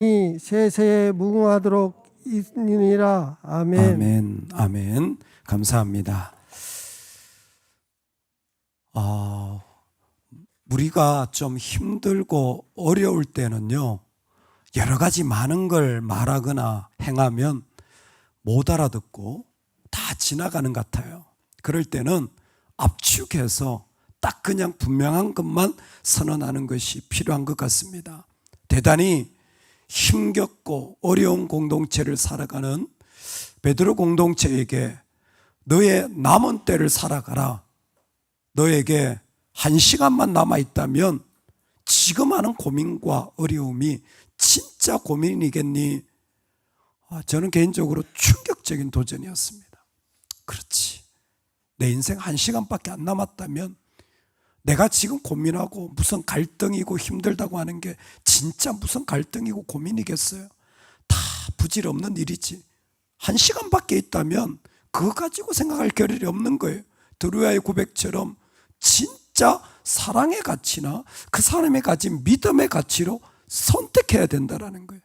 세세에 무궁하도록 있느니라. 아멘. 아멘. 아멘. 감사합니다. 우리가 좀 힘들고 어려울 때는요, 여러 가지 많은 걸 말하거나 행하면 못 알아듣고 다 지나가는 것 같아요. 그럴 때는 압축해서 딱 그냥 분명한 것만 선언하는 것이 필요한 것 같습니다. 대단히 힘겹고 어려운 공동체를 살아가는 베드로 공동체에게 너의 남은 때를 살아가라. 너에게 1시간만 남아있다면 지금 하는 고민과 어려움이 진짜 고민이겠니? 저는 개인적으로 충격적인 도전이었습니다. 그렇지. 내 인생 1시간밖에 안 남았다면 내가 지금 고민하고 무슨 갈등이고 힘들다고 하는 게 진짜 무슨 갈등이고 고민이겠어요? 다 부질없는 일이지. 1시간밖에 있다면 그거 가지고 생각할 겨를이 없는 거예요. 드루야의 고백처럼 진짜 사랑의 가치나 그 사람이 가진 믿음의 가치로 선택해야 된다는 거예요.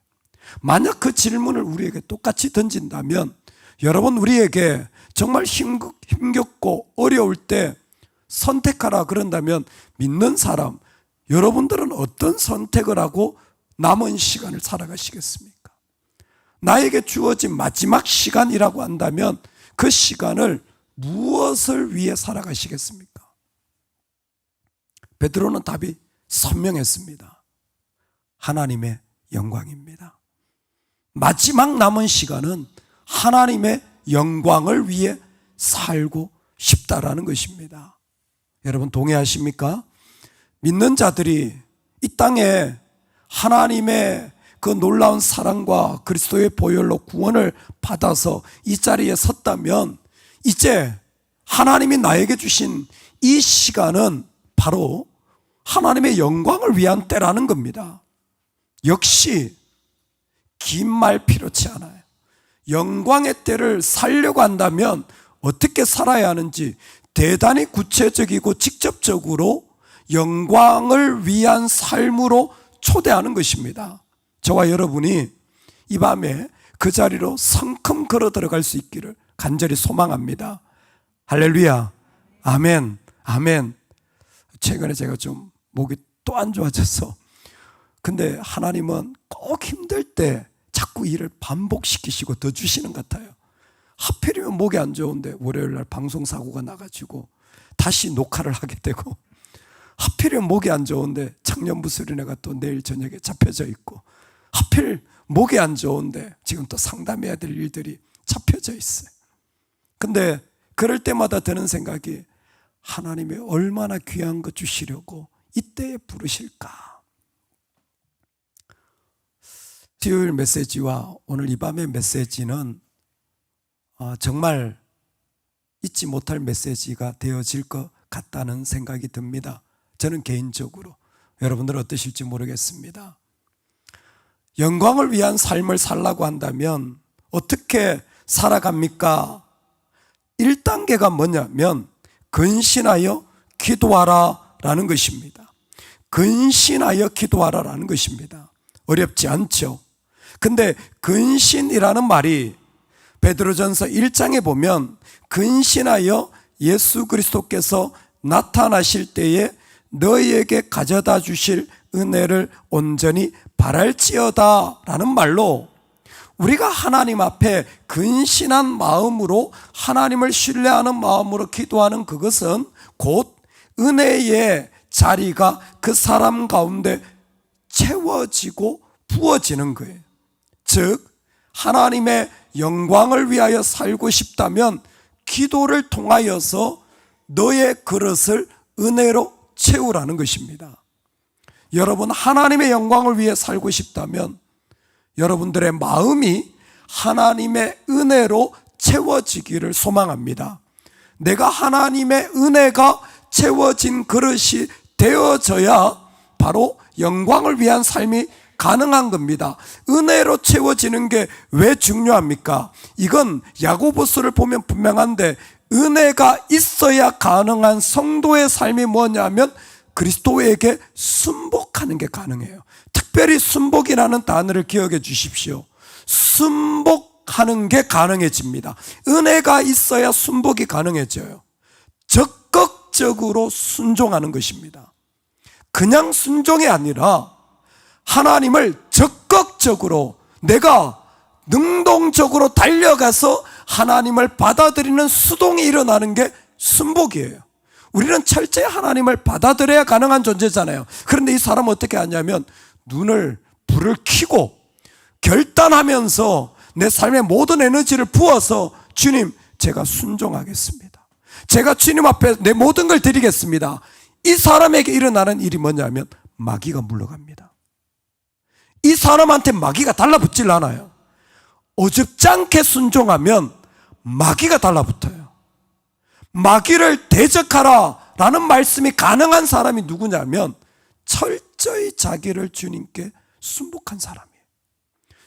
만약 그 질문을 우리에게 똑같이 던진다면 여러분, 우리에게 정말 힘겹고 어려울 때 선택하라 그런다면 믿는 사람, 여러분들은 어떤 선택을 하고 남은 시간을 살아가시겠습니까? 나에게 주어진 마지막 시간이라고 한다면 그 시간을 무엇을 위해 살아가시겠습니까? 베드로는 답이 선명했습니다. 하나님의 영광입니다. 마지막 남은 시간은 하나님의 영광을 위해 살고 싶다라는 것입니다. 여러분 동의하십니까? 믿는 자들이 이 땅에 하나님의 그 놀라운 사랑과 그리스도의 보혈로 구원을 받아서 이 자리에 섰다면 이제 하나님이 나에게 주신 이 시간은 바로 하나님의 영광을 위한 때라는 겁니다. 역시 긴 말 필요치 않아요. 영광의 때를 살려고 한다면 어떻게 살아야 하는지 대단히 구체적이고 직접적으로 영광을 위한 삶으로 초대하는 것입니다. 저와 여러분이 이 밤에 그 자리로 성큼 걸어 들어갈 수 있기를 간절히 소망합니다. 할렐루야. 아멘. 아멘. 최근에 제가 좀 목이 또 안 좋아져서, 근데 하나님은 꼭 힘들 때 자꾸 일을 반복시키시고 더 주시는 것 같아요. 하필이면 목이 안 좋은데 월요일날 방송사고가 나가지고 다시 녹화를 하게 되고, 하필이면 목이 안 좋은데 청년부 수련회가 또 내일 저녁에 잡혀져 있고, 하필 목이 안 좋은데 지금 또 상담해야 될 일들이 잡혀져 있어요. 근데 그럴 때마다 드는 생각이, 하나님이 얼마나 귀한 거 주시려고 이때에 부르실까? 수요일 메시지와 오늘 이 밤의 메시지는 정말 잊지 못할 메시지가 되어질 것 같다는 생각이 듭니다. 저는 개인적으로. 여러분들 어떠실지 모르겠습니다. 영광을 위한 삶을 살라고 한다면 어떻게 살아갑니까? 1단계가 뭐냐면 근신하여 기도하라 라는 것입니다. 근신하여 기도하라 라는 것입니다. 어렵지 않죠? 근데 근신이라는 말이 베드로전서 1장에 보면 근신하여 예수 그리스도께서 나타나실 때에 너희에게 가져다 주실 은혜를 온전히 바랄지어다 라는 말로, 우리가 하나님 앞에 근신한 마음으로 하나님을 신뢰하는 마음으로 기도하는 그것은 곧 은혜의 자리가 그 사람 가운데 채워지고 부어지는 거예요. 즉 하나님의 영광을 위하여 살고 싶다면 기도를 통하여서 너의 그릇을 은혜로 채우라는 것입니다. 여러분, 하나님의 영광을 위해 살고 싶다면 여러분들의 마음이 하나님의 은혜로 채워지기를 소망합니다. 내가 하나님의 은혜가 채워진 그릇이 되어져야 바로 영광을 위한 삶이 가능한 겁니다. 은혜로 채워지는 게 왜 중요합니까? 이건 야고보서를 보면 분명한데, 은혜가 있어야 가능한 성도의 삶이 뭐냐면 그리스도에게 순복하는 게 가능해요. 특별히 순복이라는 단어를 기억해 주십시오. 순복하는 게 가능해집니다. 은혜가 있어야 순복이 가능해져요. 적극적으로 순종하는 것입니다. 그냥 순종이 아니라 하나님을 적극적으로 내가 능동적으로 달려가서 하나님을 받아들이는 수동이 일어나는 게 순복이에요. 우리는 철저히 하나님을 받아들여야 가능한 존재잖아요. 그런데 이 사람은 어떻게 하냐면 눈을 불을 켜고 결단하면서 내 삶의 모든 에너지를 부어서 주님, 제가 순종하겠습니다. 제가 주님 앞에 내 모든 걸 드리겠습니다. 이 사람에게 일어나는 일이 뭐냐면 마귀가 물러갑니다. 이 사람한테 마귀가 달라붙질 않아요. 어줍지 않게 순종하면 마귀가 달라붙어요. 마귀를 대적하라 라는 말씀이 가능한 사람이 누구냐면 철저히 자기를 주님께 순복한 사람이에요.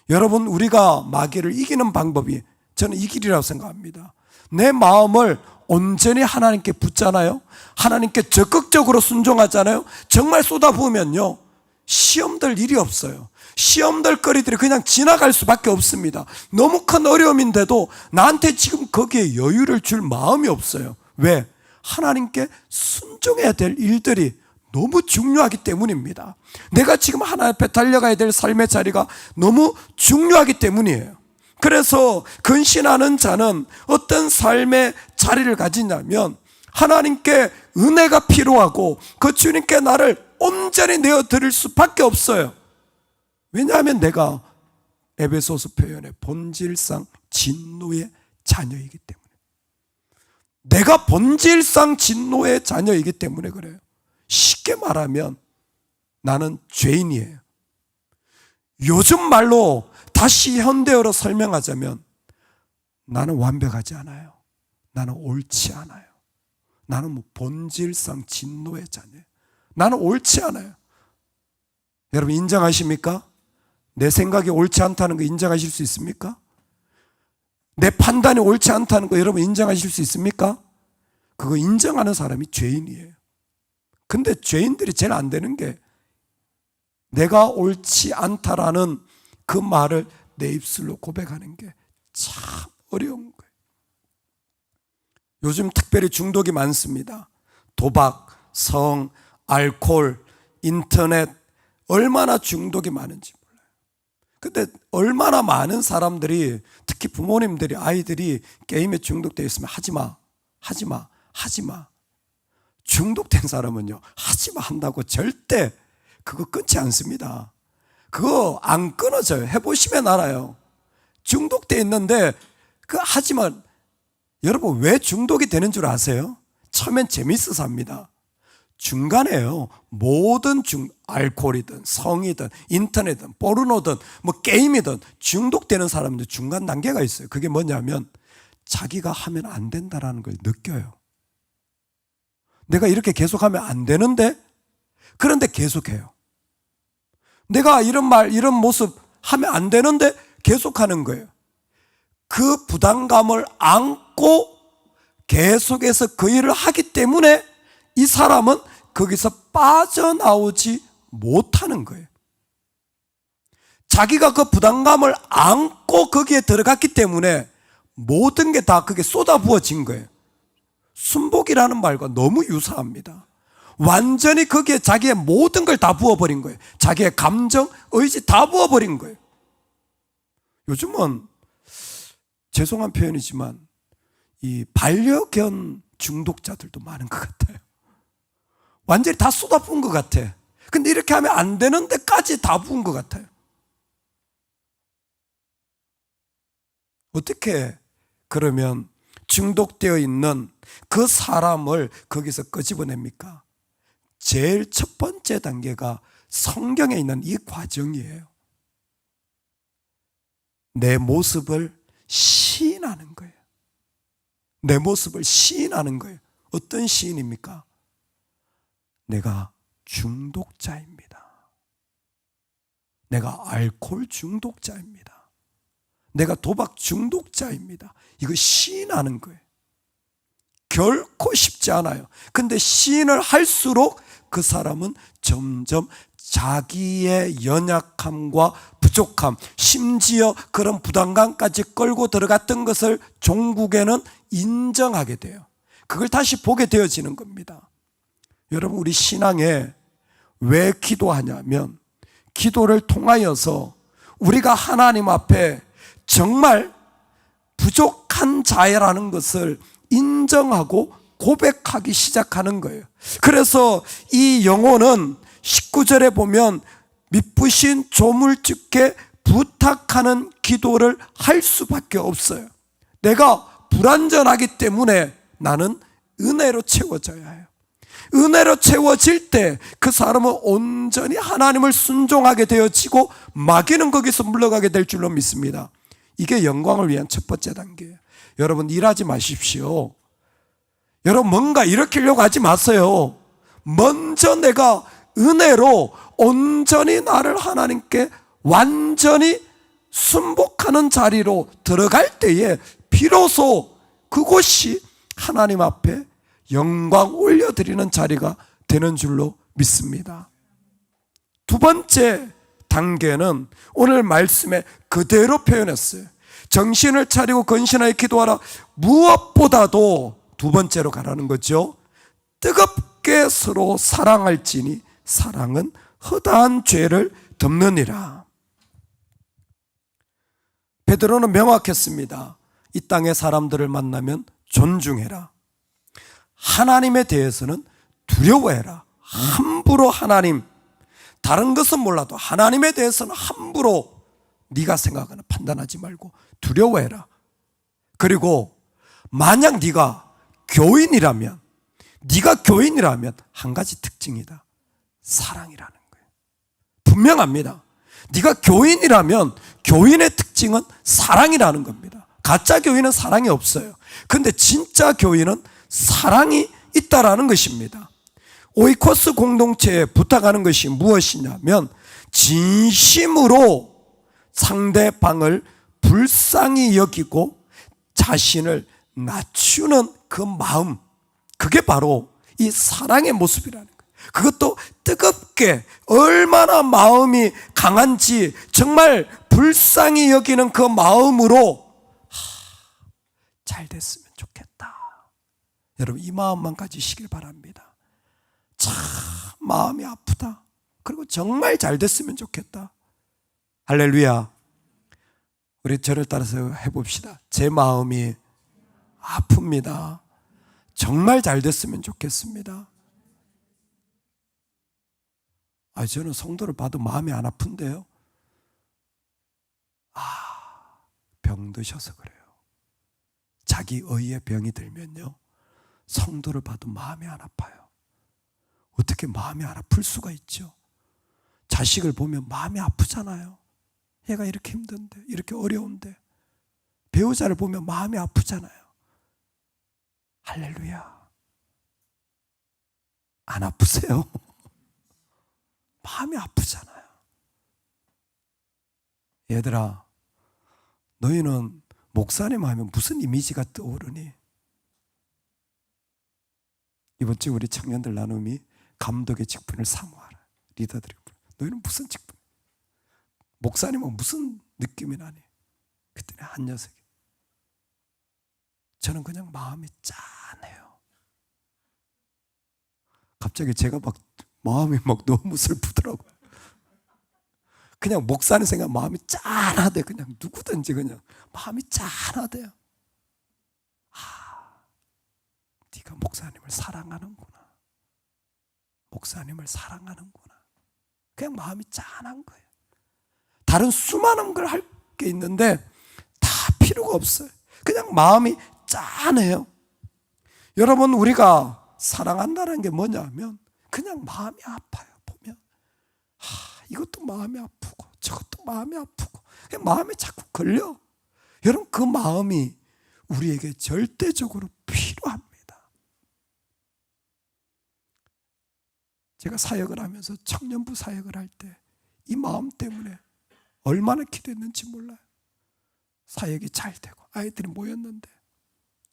여러분, 우리가 마귀를 이기는 방법이 저는 이 길이라고 생각합니다. 내 마음을 온전히 하나님께 붙잖아요. 하나님께 적극적으로 순종하잖아요. 정말 쏟아부으면요, 시험될 일이 없어요. 시험될 거리들이 그냥 지나갈 수밖에 없습니다. 너무 큰 어려움인데도 나한테 지금 거기에 여유를 줄 마음이 없어요. 왜? 하나님께 순종해야 될 일들이 너무 중요하기 때문입니다. 내가 지금 하나님 앞에 달려가야 될 삶의 자리가 너무 중요하기 때문이에요. 그래서 근신하는 자는 어떤 삶의 자리를 가지냐면 하나님께 은혜가 필요하고 그 주님께 나를 온전히 내어드릴 수밖에 없어요. 왜냐하면 내가 에베소서 표현의 본질상 진노의 자녀이기 때문에, 내가 본질상 진노의 자녀이기 때문에 그래요. 쉽게 말하면 나는 죄인이에요. 요즘 말로 다시 현대어로 설명하자면 나는 완벽하지 않아요. 나는 옳지 않아요. 나는 뭐 본질상 진노의 자녀예요. 나는 옳지 않아요. 여러분 인정하십니까? 내 생각이 옳지 않다는 거 인정하실 수 있습니까? 내 판단이 옳지 않다는 거 여러분 인정하실 수 있습니까? 그거 인정하는 사람이 죄인이에요. 근데 죄인들이 제일 안 되는 게 내가 옳지 않다라는 그 말을 내 입술로 고백하는 게 참 어려운 거예요. 요즘 특별히 중독이 많습니다. 도박, 성, 알코올, 인터넷, 얼마나 중독이 많은지 몰라요. 근데 얼마나 많은 사람들이, 특히 부모님들이 아이들이 게임에 중독되어 있으면 하지마. 중독된 사람은요, 하지마 한다고 절대 그거 끊지 않습니다. 그거 안 끊어져요. 해보시면 알아요. 중독되어 있는데 그 하지만 여러분 왜 중독이 되는 줄 아세요? 처음엔 재밌어서 합니다. 중간에요, 모든 알코올이든 성이든 인터넷이든 포르노든 뭐 게임이든 중독되는 사람들 중간 단계가 있어요. 그게 뭐냐면 자기가 하면 안 된다라는 걸 느껴요. 내가 이렇게 계속하면 안 되는데, 그런데 계속해요. 내가 이런 말, 이런 모습 하면 안 되는데 계속하는 거예요. 그 부담감을 안고 계속해서 그 일을 하기 때문에 이 사람은 거기서 빠져나오지 못하는 거예요. 자기가 그 부담감을 안고 거기에 들어갔기 때문에 모든 게 다 그게 쏟아부어진 거예요. 순복이라는 말과 너무 유사합니다. 완전히 거기에 자기의 모든 걸 다 부어버린 거예요. 자기의 감정, 의지 다 부어버린 거예요. 요즘은 죄송한 표현이지만 이 반려견 중독자들도 많은 것 같아요. 완전히 다 쏟아부은 것 같아. 근데 이렇게 하면 안 되는 데까지 다 부은 것 같아요. 어떻게 그러면 중독되어 있는 그 사람을 거기서 끄집어냅니까? 제일 첫 번째 단계가 성경에 있는 이 과정이에요. 내 모습을 시인하는 거예요. 내 모습을 시인하는 거예요. 어떤 시인입니까? 내가 중독자입니다. 내가 알코올 중독자입니다. 내가 도박 중독자입니다. 이거 시인하는 거예요. 결코 쉽지 않아요. 근데 시인을 할수록 그 사람은 점점 자기의 연약함과 부족함, 심지어 그런 부담감까지 끌고 들어갔던 것을 종국에는 인정하게 돼요. 그걸 다시 보게 되어지는 겁니다. 여러분, 우리 신앙에 왜 기도하냐면 기도를 통하여서 우리가 하나님 앞에 정말 부족한 자라는 것을 인정하고 고백하기 시작하는 거예요. 그래서 이 영혼은 19절에 보면 미쁘신 조물주께 부탁하는 기도를 할 수밖에 없어요. 내가 불완전하기 때문에 나는 은혜로 채워져야 해요. 은혜로 채워질 때 그 사람은 온전히 하나님을 순종하게 되어지고 마귀는 거기서 물러가게 될 줄로 믿습니다. 이게 영광을 위한 첫 번째 단계예요. 여러분, 일하지 마십시오. 여러분, 뭔가 일으키려고 하지 마세요. 먼저 내가 은혜로 온전히 나를 하나님께 완전히 순복하는 자리로 들어갈 때에 비로소 그곳이 하나님 앞에 영광 올려드리는 자리가 되는 줄로 믿습니다. 두 번째 단계는 오늘 말씀에 그대로 표현했어요. 정신을 차리고 건신하여 기도하라. 무엇보다도 두 번째로 가라는 거죠. 뜨겁게 서로 사랑할지니 사랑은 허다한 죄를 덮느니라. 베드로는 명확했습니다. 이 땅의 사람들을 만나면 존중해라. 하나님에 대해서는 두려워해라. 함부로 하나님, 다른 것은 몰라도 하나님에 대해서는 함부로 네가 생각하는 판단하지 말고 두려워해라. 그리고 만약 네가 교인이라면 한 가지 특징이다. 사랑이라는 거예요. 분명합니다. 네가 교인이라면 교인의 특징은 사랑이라는 겁니다. 가짜 교인은 사랑이 없어요. 근데 진짜 교인은 사랑이 있다라는 것입니다. 오이코스 공동체에 부탁하는 것이 무엇이냐면 진심으로 상대방을 불쌍히 여기고 자신을 낮추는 그 마음, 그게 바로 이 사랑의 모습이라는 거예요. 그것도 뜨겁게, 얼마나 마음이 강한지 정말 불쌍히 여기는 그 마음으로 잘 됐으면 좋겠다. 여러분, 이 마음만 가지시길 바랍니다. 참 마음이 아프다. 그리고 정말 잘 됐으면 좋겠다. 할렐루야. 우리 저를 따라서 해봅시다. 제 마음이 아픕니다. 정말 잘 됐으면 좋겠습니다. 저는 성도를 봐도 마음이 안 아픈데요. 병 드셔서 그래요. 자기 의의 병이 들면요, 성도를 봐도 마음이 안 아파요. 어떻게 마음이 안 아플 수가 있죠? 자식을 보면 마음이 아프잖아요. 얘가 이렇게 힘든데, 이렇게 어려운데. 배우자를 보면 마음이 아프잖아요. 할렐루야. 안 아프세요? 마음이 아프잖아요. 얘들아, 너희는 목사님 하면 무슨 이미지가 떠오르니? 이번 주 우리 청년들 나눔이 감독의 직분을 사모하라. 리더들이 너희는 무슨 직분? 목사님은 무슨 느낌이 나니? 그때는 한 녀석이, 저는 그냥 마음이 짠해요. 갑자기 제가 막 마음이 막 너무 슬프더라고요. 그냥 목사님 생각 마음이 짠하대. 그냥 누구든지 그냥 마음이 짠하대요. 네가 목사님을 사랑하는구나. 목사님을 사랑하는구나. 그냥 마음이 짠한 거예요. 다른 수많은 걸 할 게 있는데 다 필요가 없어요. 그냥 마음이 짠해요. 여러분, 우리가 사랑한다는 게 뭐냐면 그냥 마음이 아파요. 보면 이것도 마음이 아프고 저것도 마음이 아프고 그냥 마음이 자꾸 걸려. 여러분, 그 마음이 우리에게 절대적으로 필요합니다. 제가 사역을 하면서 청년부 사역을 할 때 이 마음 때문에 얼마나 기도했는지 몰라요. 사역이 잘 되고 아이들이 모였는데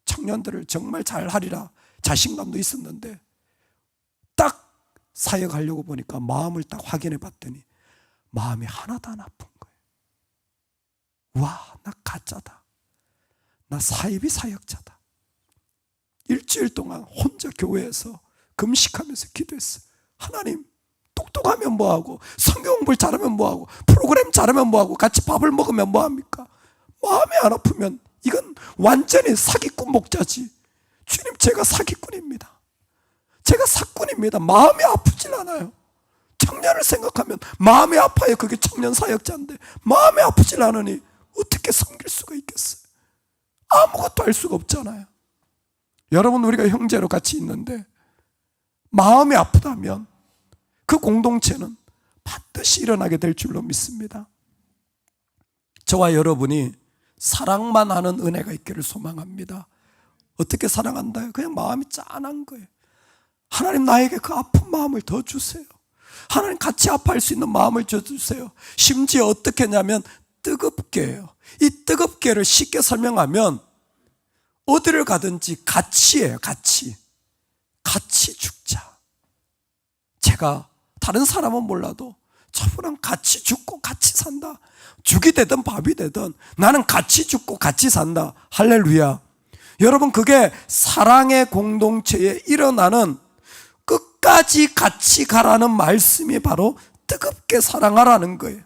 청년들을 정말 잘 하리라 자신감도 있었는데 딱 사역하려고 보니까 마음을 딱 확인해 봤더니 마음이 하나도 안 아픈 거예요. 와, 나 가짜다. 나 사이비 사역자다. 일주일 동안 혼자 교회에서 금식하면서 기도했어요. 하나님, 똑똑하면 뭐하고, 성경 공부를 잘하면 뭐하고, 프로그램 잘하면 뭐하고, 같이 밥을 먹으면 뭐합니까? 마음이 안 아프면 이건 완전히 사기꾼 목자지. 주님, 제가 사기꾼입니다. 제가 사꾼입니다. 마음이 아프질 않아요. 청년을 생각하면 마음이 아파요. 그게 청년 사역자인데 마음이 아프질 않으니 어떻게 섬길 수가 있겠어요? 아무것도 할 수가 없잖아요. 여러분, 우리가 형제로 같이 있는데 마음이 아프다면 그 공동체는 반드시 일어나게 될 줄로 믿습니다. 저와 여러분이 사랑만 하는 은혜가 있기를 소망합니다. 어떻게 사랑한다요? 그냥 마음이 짠한 거예요. 하나님, 나에게 그 아픈 마음을 더 주세요. 하나님, 같이 아파할 수 있는 마음을 주세요. 심지어 어떻게 하냐면 뜨겁게 해요. 이 뜨겁게를 쉽게 설명하면 어디를 가든지 같이예요. 같이 죽자. 제가 다른 사람은 몰라도 저분은 같이 죽고 같이 산다. 죽이 되든 밥이 되든 나는 같이 죽고 같이 산다. 할렐루야. 여러분, 그게 사랑의 공동체에 일어나는 끝까지 같이 가라는 말씀이 바로 뜨겁게 사랑하라는 거예요.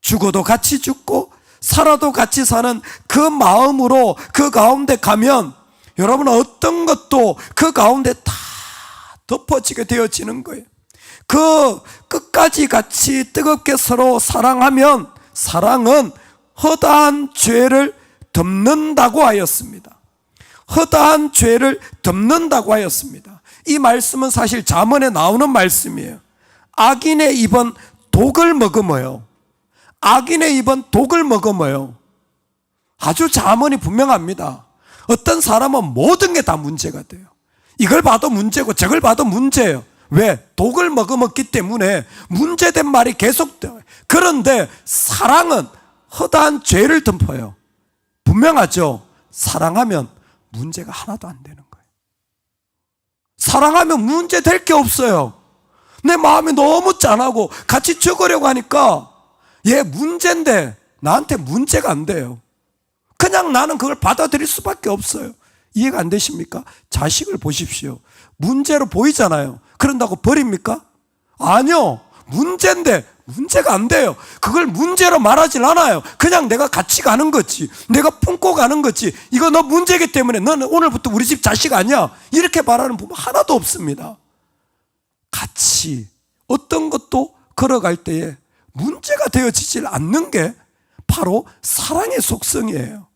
죽어도 같이 죽고 살아도 같이 사는 그 마음으로 그 가운데 가면 여러분, 어떤 것도 그 가운데 다 덮어지게 되어지는 거예요. 그 끝까지 같이 뜨겁게 서로 사랑하면 사랑은 허다한 죄를 덮는다고 하였습니다. 허다한 죄를 덮는다고 하였습니다. 이 말씀은 사실 잠언에 나오는 말씀이에요. 악인의 입은 독을 머금어요. 악인의 입은 독을 머금어요. 아주 잠언이 분명합니다. 어떤 사람은 모든 게 다 문제가 돼요. 이걸 봐도 문제고 저걸 봐도 문제예요. 왜? 독을 머금었기 때문에 문제된 말이 계속돼요. 그런데 사랑은 허다한 죄를 덮어요. 분명하죠? 사랑하면 문제가 하나도 안 되는 거예요. 사랑하면 문제 될 게 없어요. 내 마음이 너무 짠하고 같이 죽으려고 하니까 얘 문제인데 나한테 문제가 안 돼요. 그냥 나는 그걸 받아들일 수밖에 없어요. 이해가 안 되십니까? 자식을 보십시오. 문제로 보이잖아요. 그런다고 버립니까? 아니요. 문제인데 문제가 안 돼요. 그걸 문제로 말하질 않아요. 그냥 내가 같이 가는 거지. 내가 품고 가는 거지. 이거 너 문제이기 때문에 너는 오늘부터 우리 집 자식 아니야. 이렇게 말하는 부분 하나도 없습니다. 같이 어떤 것도 걸어갈 때에 문제가 되어지질 않는 게 바로 사랑의 속성이에요.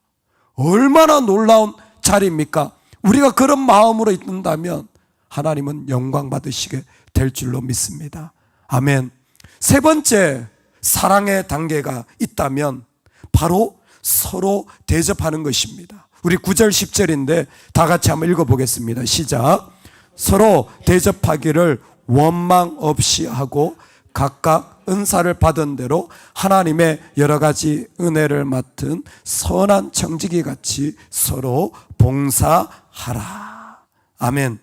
얼마나 놀라운 자리입니까? 우리가 그런 마음으로 있는다면 하나님은 영광 받으시게 될 줄로 믿습니다. 아멘. 세 번째 사랑의 단계가 있다면 바로 서로 대접하는 것입니다. 우리 9절 10절인데 다 같이 한번 읽어보겠습니다. 시작. 서로 대접하기를 원망 없이 하고 각각 은사를 받은 대로 하나님의 여러 가지 은혜를 맡은 선한 청지기 같이 서로 봉사하라. 아멘.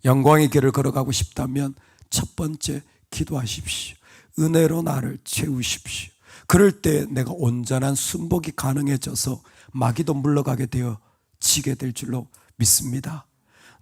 영광의 길을 걸어가고 싶다면 첫 번째 기도하십시오. 은혜로 나를 채우십시오. 그럴 때 내가 온전한 순복이 가능해져서 마귀도 물러가게 되어지게 될 줄로 믿습니다.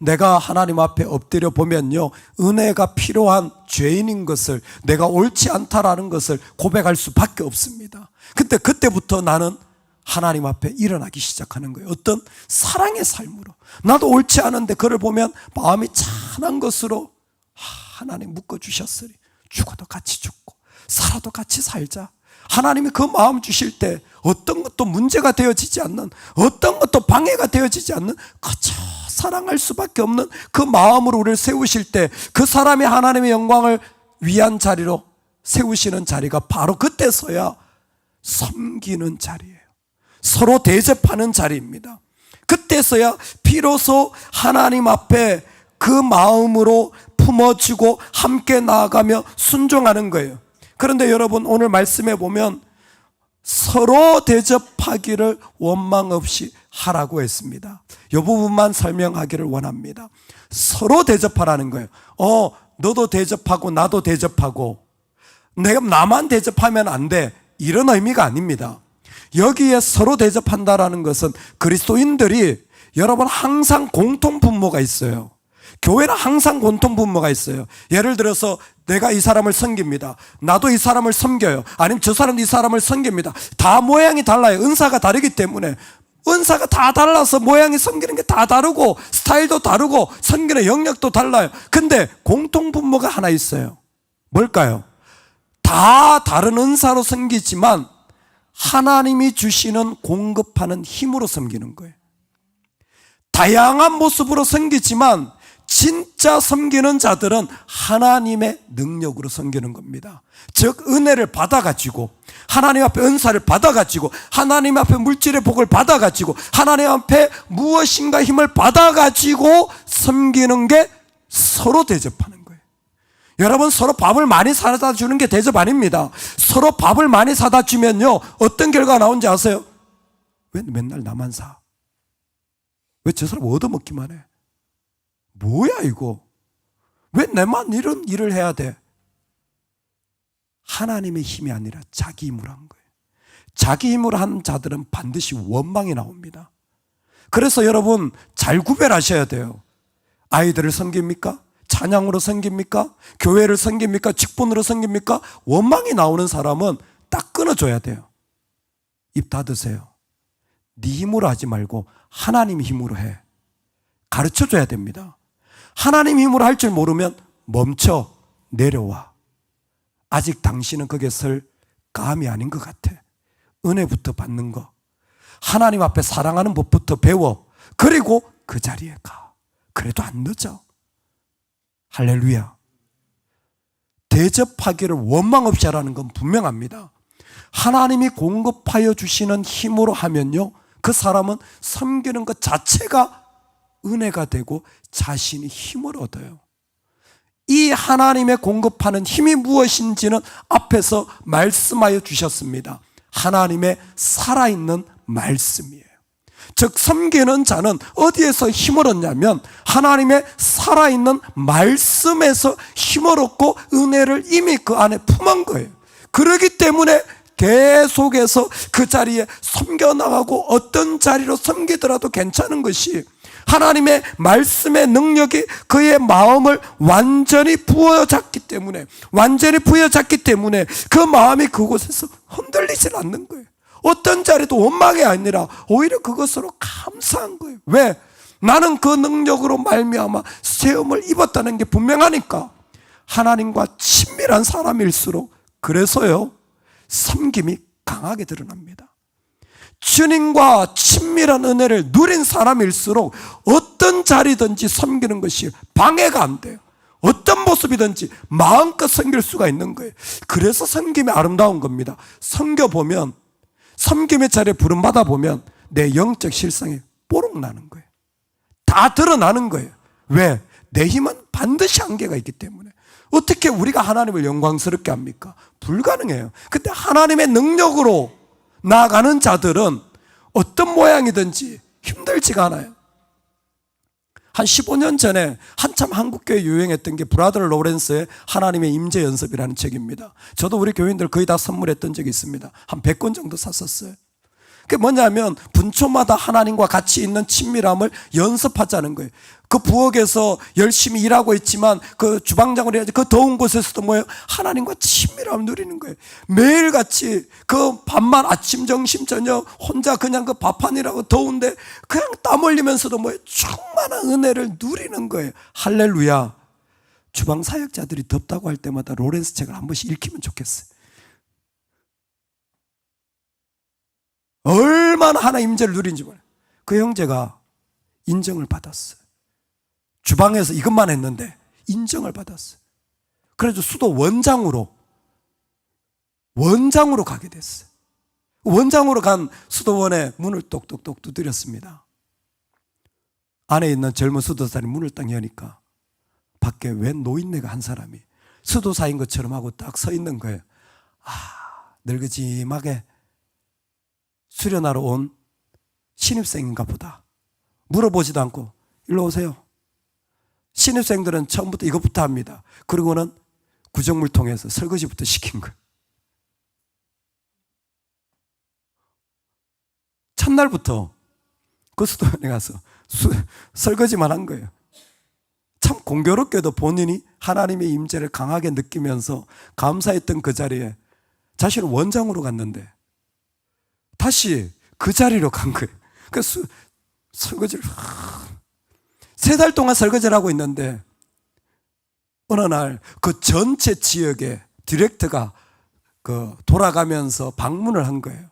내가 하나님 앞에 엎드려 보면요, 은혜가 필요한 죄인인 것을, 내가 옳지 않다라는 것을 고백할 수밖에 없습니다. 근데 그때부터 나는 하나님 앞에 일어나기 시작하는 거예요. 어떤 사랑의 삶으로. 나도 옳지 않은데 그를 보면 마음이 찬한 것으로 하나님 묶어주셨으니 죽어도 같이 죽고 살아도 같이 살자. 하나님이 그 마음 주실 때 어떤 것도 문제가 되어지지 않는, 어떤 것도 방해가 되어지지 않는 그저 사랑할 수밖에 없는 그 마음으로 우리를 세우실 때 그 사람이 하나님의 영광을 위한 자리로 세우시는 자리가 바로 그때서야 섬기는 자리예요. 서로 대접하는 자리입니다. 그때서야 비로소 하나님 앞에 그 마음으로 품어주고 함께 나아가며 순종하는 거예요. 그런데 여러분, 오늘 말씀해 보면 서로 대접하기를 원망 없이 하라고 했습니다. 이 부분만 설명하기를 원합니다. 서로 대접하라는 거예요. 너도 대접하고 나도 대접하고 내가 나만 대접하면 안 돼, 이런 의미가 아닙니다. 여기에 서로 대접한다라는 것은 그리스도인들이 여러분 항상 공통 분모가 있어요. 교회는 항상 공통 분모가 있어요. 예를 들어서 내가 이 사람을 섬깁니다. 나도 이 사람을 섬겨요. 아니면 저 사람도 이 사람을 섬깁니다. 다 모양이 달라요. 은사가 다르기 때문에. 은사가 다 달라서 모양이 섬기는 게 다 다르고 스타일도 다르고 섬기는 영역도 달라요. 근데 공통 분모가 하나 있어요. 뭘까요? 다 다른 은사로 섬기지만 하나님이 주시는 공급하는 힘으로 섬기는 거예요. 다양한 모습으로 섬기지만 진짜 섬기는 자들은 하나님의 능력으로 섬기는 겁니다. 즉 은혜를 받아가지고 하나님 앞에 은사를 받아가지고 하나님 앞에 물질의 복을 받아가지고 하나님 앞에 무엇인가 힘을 받아가지고 섬기는 게 서로 대접하는 거예요. 여러분, 서로 밥을 많이 사다 주는 게 대접 아닙니다. 서로 밥을 많이 사다 주면요, 어떤 결과가 나오는지 아세요? 왜 맨날 나만 사? 왜 저 사람 얻어먹기만 해? 뭐야 이거? 왜 내만 이런 일을 해야 돼? 하나님의 힘이 아니라 자기 힘으로 한 거예요. 자기 힘으로 한 자들은 반드시 원망이 나옵니다. 그래서 여러분 잘 구별하셔야 돼요. 아이들을 섬깁니까? 찬양으로 섬깁니까? 교회를 섬깁니까? 직분으로 섬깁니까? 원망이 나오는 사람은 딱 끊어줘야 돼요. 입 닫으세요. 네 힘으로 하지 말고 하나님 힘으로 해. 가르쳐줘야 됩니다. 하나님 힘으로 할 줄 모르면 멈춰, 내려와. 아직 당신은 거기에 설 감이 아닌 것 같아. 은혜부터 받는 거, 하나님 앞에 사랑하는 법부터 배워. 그리고 그 자리에 가. 그래도 안 늦어. 할렐루야. 대접하기를 원망 없이 하라는 건 분명합니다. 하나님이 공급하여 주시는 힘으로 하면요, 그 사람은 섬기는 것 자체가 은혜가 되고 자신이 힘을 얻어요. 이 하나님의 공급하는 힘이 무엇인지는 앞에서 말씀하여 주셨습니다. 하나님의 살아있는 말씀이에요. 즉 섬기는 자는 어디에서 힘을 얻냐면 하나님의 살아있는 말씀에서 힘을 얻고 은혜를 이미 그 안에 품은 거예요. 그렇기 때문에 계속해서 그 자리에 섬겨나가고 어떤 자리로 섬기더라도 괜찮은 것이, 하나님의 말씀의 능력이 그의 마음을 완전히 부여잡기 때문에 그 마음이 그곳에서 흔들리질 않는 거예요. 어떤 자리도 원망이 아니라 오히려 그것으로 감사한 거예요. 왜? 나는 그 능력으로 말미암아 세움을 입었다는 게 분명하니까. 하나님과 친밀한 사람일수록 그래서요, 섬김이 강하게 드러납니다. 주님과 친밀한 은혜를 누린 사람일수록 어떤 자리든지 섬기는 것이 방해가 안 돼요. 어떤 모습이든지 마음껏 섬길 수가 있는 거예요. 그래서 섬김이 아름다운 겁니다. 섬겨보면, 섬김의 자리에 부름받아 보면 내 영적 실상이 뽀록 나는 거예요. 다 드러나는 거예요. 왜? 내 힘은 반드시 한계가 있기 때문에. 어떻게 우리가 하나님을 영광스럽게 합니까? 불가능해요. 근데 하나님의 능력으로 나아가는 자들은 어떤 모양이든지 힘들지가 않아요. 한 15년 전에 한참 한국교회 유행했던 게 브라더 로렌스의 하나님의 임재 연습이라는 책입니다. 저도 우리 교인들 거의 다 선물했던 적이 있습니다. 한 100권 정도 샀었어요. 그게 뭐냐면 분초마다 하나님과 같이 있는 친밀함을 연습하자는 거예요. 그 부엌에서 열심히 일하고 있지만 그 주방장으로 해야지 그 더운 곳에서도 뭐예요? 하나님과 친밀함을 누리는 거예요. 매일같이 그 밤만 아침 점심 저녁 혼자 그냥 그 밥한이라고 더운데 그냥 땀 흘리면서도 뭐예요? 충만한 은혜를 누리는 거예요. 할렐루야. 주방 사역자들이 덥다고 할 때마다 로렌스 책을 한 번씩 읽히면 좋겠어요. 얼마나 하나님 임재를 누린지 몰라요. 그 형제가 인정을 받았어요. 주방에서 이것만 했는데 인정을 받았어요. 그래서 수도 원장으로 가게 됐어요. 원장으로 간 수도원에 문을 똑똑똑 두드렸습니다. 안에 있는 젊은 수도사님 문을 딱 여니까 밖에 웬 노인네가 한 사람이 수도사인 것처럼 하고 딱 서 있는 거예요. 아, 늙어짐하게 수련하러 온 신입생인가 보다. 물어보지도 않고 일로 오세요. 신입생들은 처음부터 이것부터 합니다. 그리고는 구정물 통해서 설거지부터 시킨 거예요. 첫날부터 그 수도원에 가서 설거지만 한 거예요. 참 공교롭게도 본인이 하나님의 임재를 강하게 느끼면서 감사했던 그 자리에 자신은 원장으로 갔는데 다시 그 자리로 간 거예요. 그래서 설거지를 3달 동안 설거지를 하고 있는데 어느 날 그 전체 지역에 디렉터가 돌아가면서 방문을 한 거예요.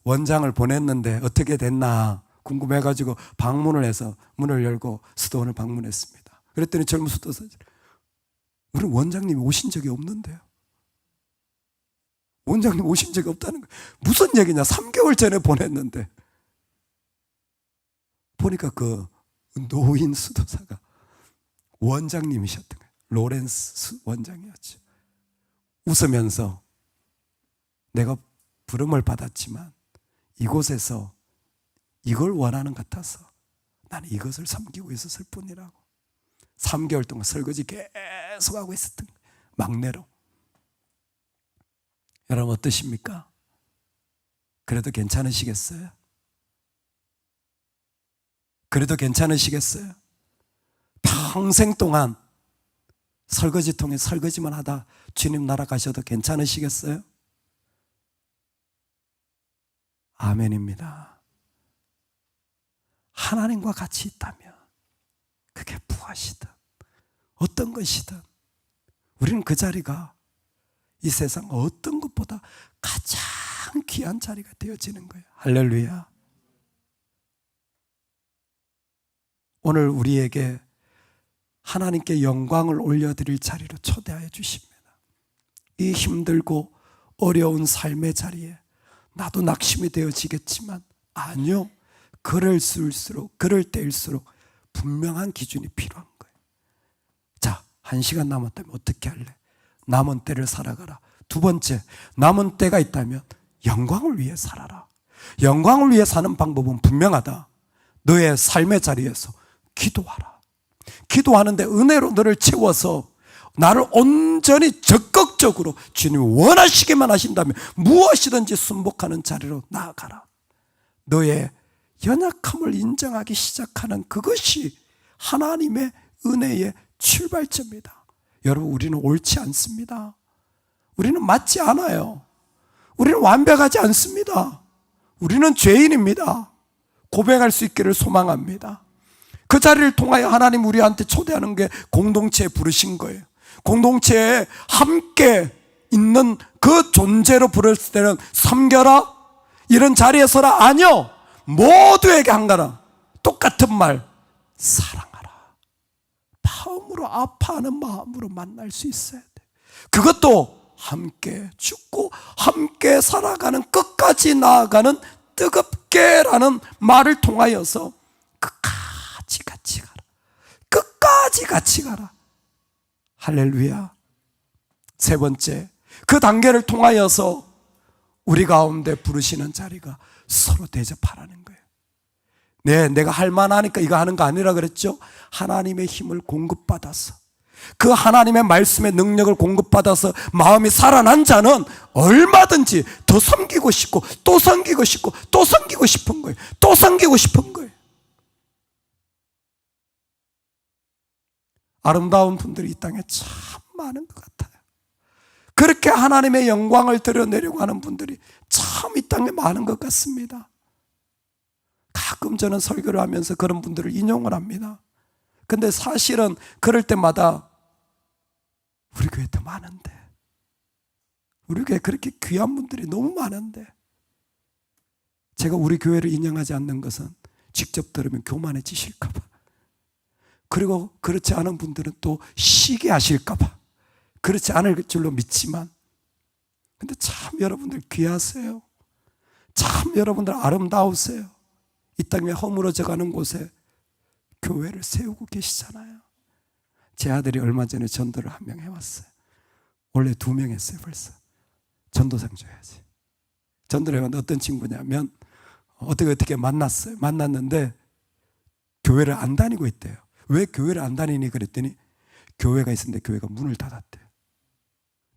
원장을 보냈는데 어떻게 됐나 궁금해가지고 방문을 해서 문을 열고 수도원을 방문했습니다. 그랬더니 젊은 수도사들이 우리 원장님이 오신 적이 없는데요. 원장님 오신 적이 없다는 거예요. 무슨 얘기냐? 3개월 전에 보냈는데 보니까 그 노인 수도사가 원장님이셨던 거예요. 로렌스 원장이었죠. 웃으면서 내가 부름을 받았지만 이곳에서 이걸 원하는 것 같아서 나는 이것을 섬기고 있었을 뿐이라고. 3개월 동안 설거지 계속 하고 있었던 거예요. 막내로. 여러분 어떠십니까? 그래도 괜찮으시겠어요? 그래도 괜찮으시겠어요? 평생 동안 설거지통에 설거지만 하다 주님 나라 가셔도 괜찮으시겠어요? 아멘입니다. 하나님과 같이 있다면 그게 무엇이든 어떤 것이든 우리는 그 자리가 이 세상 어떤 것보다 가장 귀한 자리가 되어지는 거예요. 할렐루야. 오늘 우리에게 하나님께 영광을 올려드릴 자리로 초대하여 주십니다. 이 힘들고 어려운 삶의 자리에 나도 낙심이 되어지겠지만 아니요. 그럴 때일수록 분명한 기준이 필요한 거예요. 자, 1시간 남았다면 어떻게 할래? 남은 때를 살아가라. 2번째, 남은 때가 있다면 영광을 위해 살아라. 영광을 위해 사는 방법은 분명하다. 너의 삶의 자리에서 기도하라. 기도하는데 은혜로 너를 채워서 나를 온전히 적극적으로 주님이 원하시기만 하신다면 무엇이든지 순복하는 자리로 나아가라. 너의 연약함을 인정하기 시작하는 그것이 하나님의 은혜의 출발점이다. 여러분 우리는 옳지 않습니다. 우리는 맞지 않아요. 우리는 완벽하지 않습니다. 우리는 죄인입니다. 고백할 수 있기를 소망합니다. 그 자리를 통하여 하나님 우리한테 초대하는 게 공동체에 부르신 거예요. 공동체에 함께 있는 그 존재로 부르실 때는 섬겨라 이런 자리에 서라 아니요. 모두에게 한가라 똑같은 말 사랑하라. 마음으로 아파하는 마음으로 만날 수 있어야 돼. 그것도 함께 죽고 함께 살아가는 끝까지 나아가는 뜨겁게라는 말을 통하여서 끝까지 같이 가라. 끝까지 같이 가라. 할렐루야. 3번째, 그 단계를 통하여서 우리 가운데 부르시는 자리가 서로 대접하라는 거예요. 네, 내가 할 만하니까 이거 하는 거 아니라 그랬죠. 하나님의 힘을 공급받아서 그 하나님의 말씀의 능력을 공급받아서 마음이 살아난 자는 얼마든지 더 섬기고 싶고 또 섬기고 싶고 또 섬기고 싶은 거예요. 또 섬기고 싶은 거예요. 아름다운 분들이 이 땅에 참 많은 것 같아요. 그렇게 하나님의 영광을 드러내려고 하는 분들이 참 이 땅에 많은 것 같습니다. 가끔 저는 설교를 하면서 그런 분들을 인용을 합니다. 근데 사실은 그럴 때마다 우리 교회 더 많은데, 우리 교회 그렇게 귀한 분들이 너무 많은데, 제가 우리 교회를 인용하지 않는 것은 직접 들으면 교만해지실까 봐, 그리고 그렇지 않은 분들은 또 시기 하실까 봐 그렇지 않을 줄로 믿지만, 근데 참 여러분들 귀하세요. 참 여러분들 아름다우세요. 이 땅에 허물어져 가는 곳에 교회를 세우고 계시잖아요. 제 아들이 얼마 전에 전도를 1명 해왔어요. 원래 2명 했어요 벌써. 전도상 줘야지. 전도를 해봤는데 어떤 친구냐면 어떻게 만났어요. 만났는데 교회를 안 다니고 있대요. 왜 교회를 안 다니니 그랬더니 교회가 있었는데 교회가 문을 닫았대요.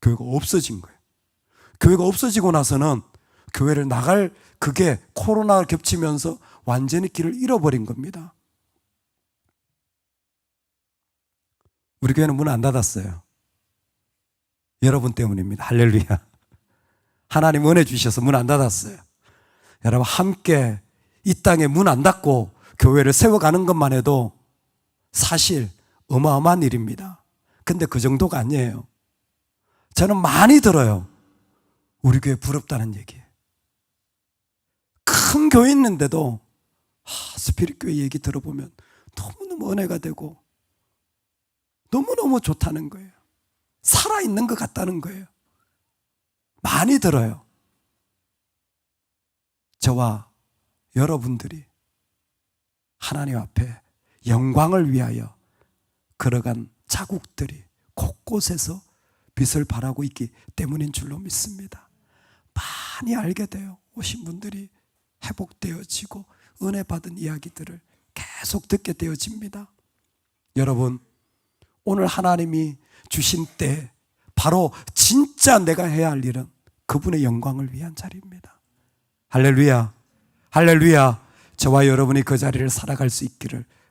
교회가 없어진 거예요. 교회가 없어지고 나서는 교회를 나갈 그게 코로나가 겹치면서 완전히 길을 잃어버린 겁니다. 우리 교회는 문 안 닫았어요. 여러분 때문입니다. 할렐루야. 하나님 은혜 주셔서 문 안 닫았어요. 여러분 함께 이 땅에 문 안 닫고 교회를 세워가는 것만 해도 사실 어마어마한 일입니다. 근데 그 정도가 아니에요. 저는 많이 들어요. 우리 교회 부럽다는 얘기. 큰 교회 있는데도 스피릿 교회 얘기 들어보면 너무너무 은혜가 되고 너무너무 좋다는 거예요. 살아있는 것 같다는 거예요. 많이 들어요. 저와 여러분들이 하나님 앞에 영광을 위하여 걸어간 자국들이 곳곳에서 빛을 발하고 있기 때문인 줄로 믿습니다. 많이 알게 돼요. 오신 분들이 회복되어지고 은혜 받은 이야기들을 계속 듣게 되어집니다. 여러분, 오늘 하나님이 주신 때 바로 진짜 내가 해야 할 일은 그분의 영광을 위한 자리입니다. 할렐루야. 할렐루야. 저와 여러분이 그 자리를 살아갈 수 있기를